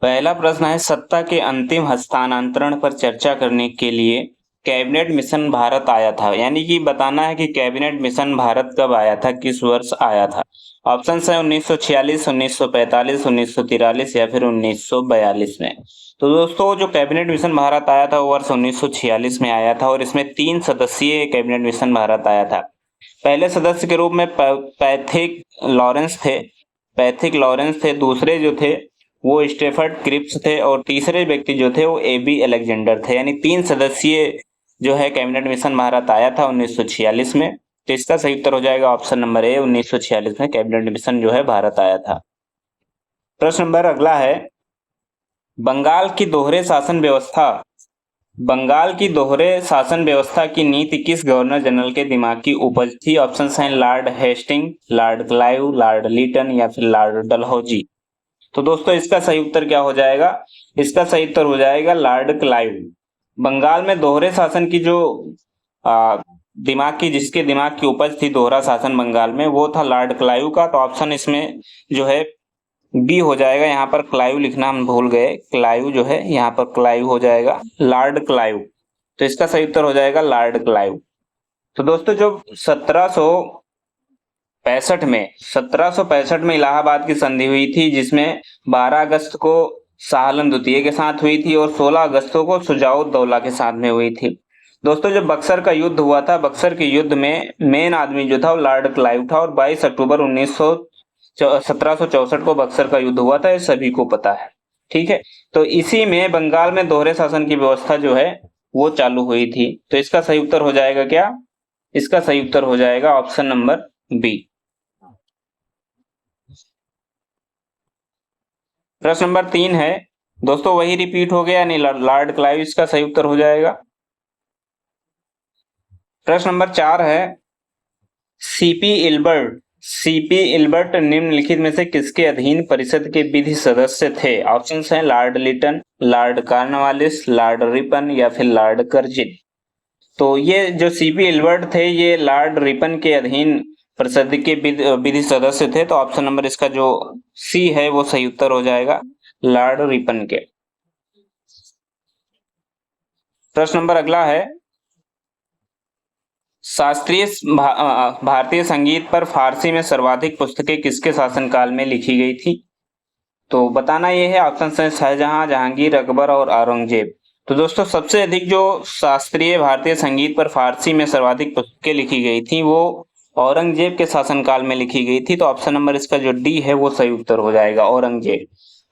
पहला प्रश्न है, सत्ता के अंतिम हस्तांतरण पर चर्चा करने के लिए कैबिनेट मिशन भारत आया था। यानी कि बताना है कि कैबिनेट मिशन भारत कब आया था, किस वर्ष आया था। ऑप्शन है 1946, 1945, 1943 या फिर 1942 में। तो दोस्तों जो कैबिनेट मिशन भारत आया था वो वर्ष 1946 में आया था और इसमें 3 सदस्यीय कैबिनेट मिशन भारत आया था। पहले सदस्य के रूप में पैथिक लॉरेंस थे। दूसरे जो थे वो स्टेफर्ड क्रिप्स थे और तीसरे व्यक्ति जो थे वो एबी अलेक्जेंडर थे। यानी 3 सदस्यीय जो है कैबिनेट मिशन भारत आया था 1946 में। तो इसका सही उत्तर हो जाएगा ऑप्शन नंबर ए, 1946 में कैबिनेट मिशन जो है भारत आया था। प्रश्न नंबर अगला है, बंगाल की दोहरे शासन व्यवस्था बंगाल की दोहरे शासन व्यवस्था की नीति किस गवर्नर जनरल के दिमाग की उपज थी। ऑप्शन हैं Lord Hasting, Lord Clive, Lord Lytton या फिर लॉर्ड डलहौजी। तो दोस्तों इसका सही उत्तर क्या हो जाएगा? इसका सही उत्तर हो जाएगा लॉर्ड क्लाइव। बंगाल में दोहरे शासन की जो जिसके दिमाग की उपज थी दोहरा शासन बंगाल में, वो था लॉर्ड क्लाइव का। तो ऑप्शन इसमें जो है बी हो जाएगा। यहाँ पर क्लाइव लिखना हम भूल गए, क्लाइव जो है यहाँ पर क्लाइव हो जाएगा, लॉर्ड क्लाइव। तो इसका सही उत्तर हो जाएगा लॉर्ड क्लाइव। तो दोस्तों जो 1765 में इलाहाबाद की संधि हुई थी, जिसमें 12 अगस्त को शाह आलम द्वितीय के साथ हुई थी और 16 अगस्त को शुजाउद्दौला के साथ में हुई थी। दोस्तों जब बक्सर का युद्ध हुआ था, बक्सर के युद्ध में मेन आदमी जो था वो लॉर्ड क्लाइव था और 22 अक्टूबर 1764 को बक्सर का युद्ध हुआ था, ये सभी को पता है। ठीक है, तो इसी में बंगाल में दोहरे शासन की व्यवस्था जो है वो चालू हुई थी। तो इसका सही उत्तर हो जाएगा क्या? इसका सही उत्तर हो जाएगा ऑप्शन नंबर बी। प्रश्न नंबर 3 है, दोस्तों वही रिपीट हो गया, यानी लॉर्ड क्लाइव इसका सही उत्तर हो जाएगा। प्रश्न नंबर 4 है, सीपी इल्बर्ट निम्नलिखित में से किसके अधीन परिषद के विधि सदस्य थे। ऑप्शन हैं Lord Lytton, Lord Cornwallis, Lord Ripon या फिर लॉर्ड कर्जिन। तो ये जो सीपी इल्बर्ट थे ये लॉर्ड रिपन के अधीन परिषद के विधि सदस्य थे। तो ऑप्शन नंबर इसका जो सी है वो सही उत्तर हो जाएगा, लॉर्ड रिपन के। प्रश्न नंबर अगला है, शास्त्रीय भारतीय संगीत पर फारसी में सर्वाधिक पुस्तकें किसके शासनकाल में लिखी गई थी। तो बताना ये है, ऑप्शन है शाहजहां, जहांगीर, अकबर और औरंगजेब। तो दोस्तों सबसे अधिक जो शास्त्रीय भारतीय संगीत पर फारसी में सर्वाधिक पुस्तकें लिखी गई थी वो औरंगजेब के शासनकाल में लिखी गई थी। तो ऑप्शन नंबर इसका जो डी है वो सही उत्तर हो जाएगा,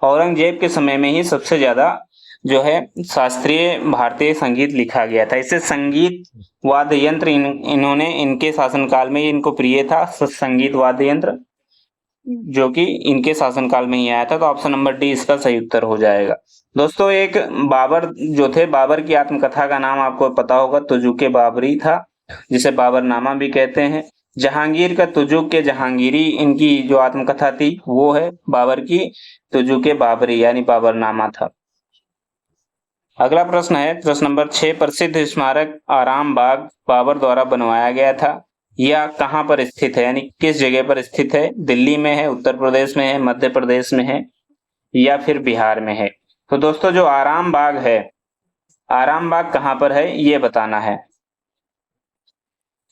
औरंगजेब के समय में ही सबसे ज्यादा जो है शास्त्रीय भारतीय संगीत लिखा गया था। इसे संगीत वाद्य यंत्र इन्होंने इनके शासनकाल में इनको प्रिय था संगीत वाद्य यंत्र, जो कि इनके शासनकाल में ही आया था। तो ऑप्शन नंबर डी इसका सही उत्तर हो जाएगा। दोस्तों एक बाबर जो थे, बाबर की आत्मकथा का नाम आपको पता होगा, तुजुक बाबरी था, जिसे बाबरनामा भी कहते हैं। जहांगीर का तुजुक जहांगीरी इनकी जो आत्मकथा थी वो है, बाबर की तुजुक बाबरी यानी बाबरनामा था। अगला प्रश्न है, प्रश्न नंबर 6, प्रसिद्ध स्मारक आराम बाग बाबर द्वारा बनवाया गया था, यह कहां पर स्थित है, यानी किस जगह पर स्थित है। दिल्ली में है, उत्तर प्रदेश में है, मध्य प्रदेश में है या फिर बिहार में है। तो दोस्तों जो आराम बाग है, आराम बाग कहां पर है ये बताना है।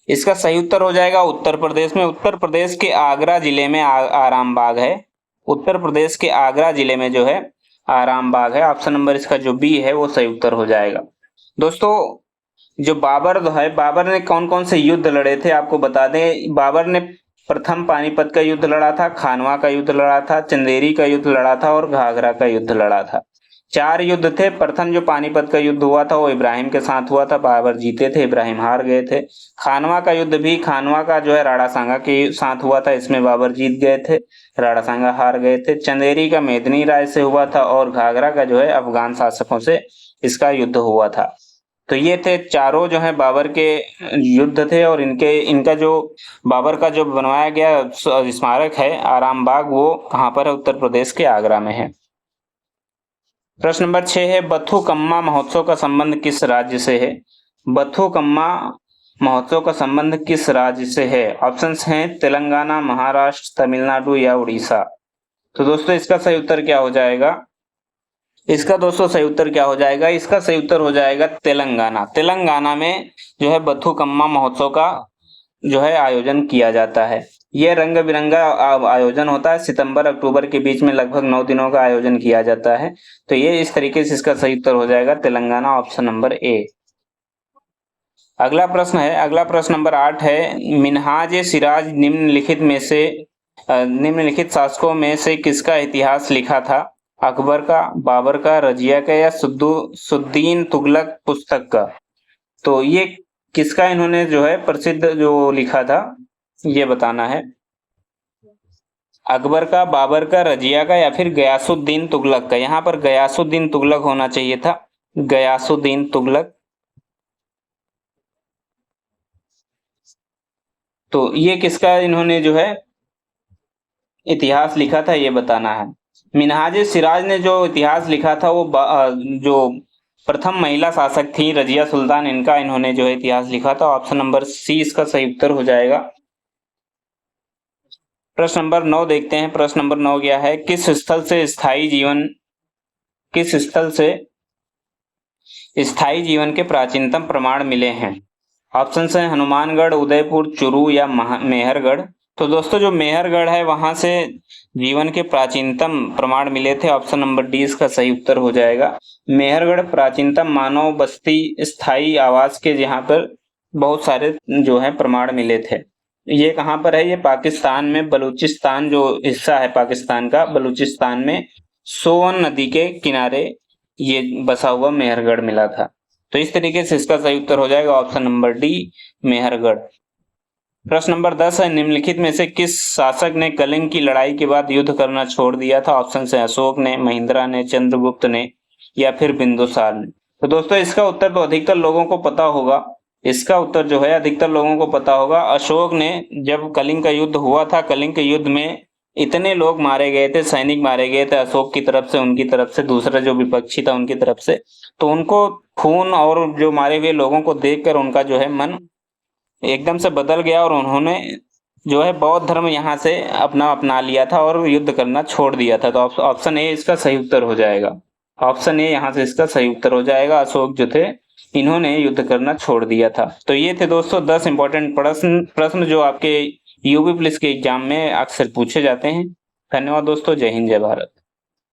इसका सही उत्तर हो जाएगा उत्तर प्रदेश में। उत्तर प्रदेश के आगरा जिले में आराम बाग है। उत्तर प्रदेश के आगरा जिले में जो है आराम बाग है। ऑप्शन नंबर इसका जो बी है वो सही उत्तर हो जाएगा। दोस्तों जो बाबर है, बाबर ने कौन कौन से युद्ध लड़े थे आपको बता दें। बाबर ने प्रथम पानीपत का युद्ध लड़ा था, खानवा का युद्ध लड़ा था, चंदेरी का युद्ध लड़ा था और घाघरा का युद्ध लड़ा था। 4 युद्ध थे। प्रथम जो पानीपत का युद्ध हुआ था वो इब्राहिम के साथ हुआ था, बाबर जीते थे, इब्राहिम हार गए थे। खानवा का युद्ध भी खानवा का जो है राणा सांगा के साथ हुआ था, इसमें बाबर जीत गए थे, राणा सांगा हार गए थे। चंदेरी का मेदिनी राय से हुआ था और घाघरा का जो है अफगान शासकों से इसका युद्ध हुआ था। तो ये थे चारों जो है बाबर के युद्ध थे और इनका जो बाबर का जो बनवाया गया स्मारक है आराम बाग, वो कहां पर है, उत्तर प्रदेश के आगरा में है। प्रश्न नंबर 6 है, बथुकम्मा महोत्सव का संबंध किस राज्य से है। बथुकम्मा महोत्सव का संबंध किस राज्य से है। ऑप्शंस हैं तेलंगाना, महाराष्ट्र, तमिलनाडु या उड़ीसा। तो दोस्तों इसका सही उत्तर क्या हो जाएगा? इसका दोस्तों सही उत्तर क्या हो जाएगा? इसका सही उत्तर हो जाएगा तेलंगाना। तेलंगाना में जो है बथुकम्मा महोत्सव का जो है आयोजन किया जाता है। ये रंग बिरंगा आयोजन होता है। सितंबर अक्टूबर के बीच में लगभग 9 दिनों का आयोजन किया जाता है। तो ये इस तरीके से इसका सही उत्तर हो जाएगा तेलंगाना, ऑप्शन नंबर ए। अगला प्रश्न है, अगला प्रश्न नंबर 8 है, मिन्हाज ए सिराज निम्नलिखित शासकों में से किसका इतिहास लिखा था? अकबर का, बाबर का, रजिया का या सुद्दीन तुगलक पुस्तक का? तो ये किसका इन्होंने जो है प्रसिद्ध जो लिखा था, ये बताना है। अकबर का, बाबर का, रजिया का या फिर गयासुद्दीन तुगलक का? यहाँ पर गयासुद्दीन तुगलक होना चाहिए था, गयासुद्दीन तुगलक। तो ये किसका इन्होंने जो है इतिहास लिखा था, ये बताना है। मिन्हाज सिराज ने जो इतिहास लिखा था वो जो प्रथम महिला शासक थी रजिया सुल्तान, इनका इन्होंने जो है इतिहास लिखा था। ऑप्शन नंबर सी इसका सही उत्तर हो जाएगा। प्रश्न नंबर 9 देखते हैं। प्रश्न नंबर 9 क्या है, किस स्थल से स्थायी जीवन के प्राचीनतम प्रमाण मिले हैं? ऑप्शन है हनुमानगढ़, उदयपुर, चुरू या मेहरगढ़। तो दोस्तों जो मेहरगढ़ है वहां से जीवन के प्राचीनतम प्रमाण मिले थे। ऑप्शन नंबर डी इसका सही उत्तर हो जाएगा। मेहरगढ़ प्राचीनतम मानव बस्ती स्थायी आवास के जहाँ पर बहुत सारे जो है प्रमाण मिले थे। ये कहाँ पर है? ये पाकिस्तान में बलूचिस्तान जो हिस्सा है पाकिस्तान का, बलूचिस्तान में सोवन नदी के किनारे ये बसा हुआ मेहरगढ़ मिला था। तो इस तरीके से इसका सही उत्तर हो जाएगा ऑप्शन नंबर डी, मेहरगढ़। प्रश्न नंबर 10 है, निम्नलिखित में से किस शासक ने कलिंग की लड़ाई के बाद युद्ध करना छोड़ दिया था? ऑप्शन है अशोक ने, महिंद्रा ने, चंद्रगुप्त ने या फिर बिंदुसार ने? तो दोस्तों इसका उत्तर तो अधिकतर लोगों को पता होगा। इसका उत्तर जो है अधिकतर लोगों को पता होगा। अशोक ने, जब कलिंग का युद्ध हुआ था, कलिंग के युद्ध में इतने लोग मारे गए थे, सैनिक मारे गए थे अशोक की तरफ से, उनकी तरफ से, दूसरा जो विपक्षी था उनकी तरफ से। तो उनको खून और जो मारे हुए लोगों को देखकर उनका जो है मन एकदम से बदल गया और उन्होंने जो है बौद्ध धर्म यहाँ से अपना लिया था और युद्ध करना छोड़ दिया था। तो ऑप्शन ए इसका सही उत्तर हो जाएगा। ऑप्शन ए यहाँ से इसका सही उत्तर हो जाएगा। अशोक जो थे इन्होंने युद्ध करना छोड़ दिया था। तो ये थे दोस्तों 10 इंपॉर्टेंट प्रश्न जो आपके यूपी पुलिस के एग्जाम में अक्सर पूछे जाते हैं। धन्यवाद दोस्तों, जय हिंद, जय भारत।